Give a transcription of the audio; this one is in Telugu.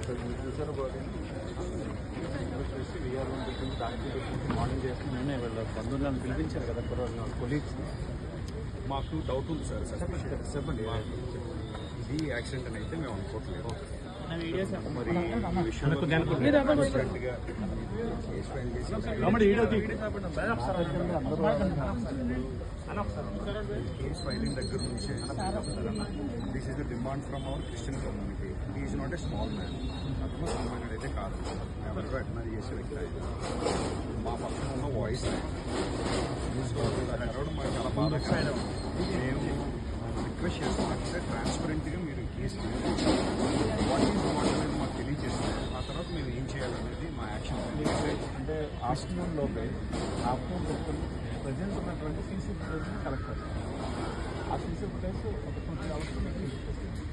చూసారు వచ్చేసి వీఆర్ మార్నింగ్ చేసి నేనే వీళ్ళ బంధువులను పిలిపించారు కదా కొలీగ్స్. మాకు డౌట్ ఉంది సార్. చెప్పండి. ఇది యాక్సిడెంట్ అని అయితే మేము అనుకోవట్లేదు. మరి ఈ విషయంలో కేస్ ఫైలింగ్ దగ్గర నుంచి this is the demand from our Christian community. Is not a small man. అతను సామాన్యుడు అయితే కాదు. ఎవరికో అడ్మైర్ చేసే వ్యక్తి ఆయన. మా పక్కన ఉన్న వాయిస్ మాకు చాలా బాగా మేము రిక్వెస్ట్ చేస్తామంటే ట్రాన్స్పరెంట్గా మీరు కేసు వాట్ ఈజ్ వాట్ అనేది మాకు తెలియజేస్తే ఆ తర్వాత మేము ఏం చేయాలనేది మా యాక్షన్. అంటే ఆఫ్టర్నూన్ లోపే ప్రజెంట్ ఉన్నటువంటి సీసీ ఫుటేజ్ని కలెక్ట్ చేస్తాం. ఆ సీసీ ఫుటేజ్ ఒక 20 అవర్స్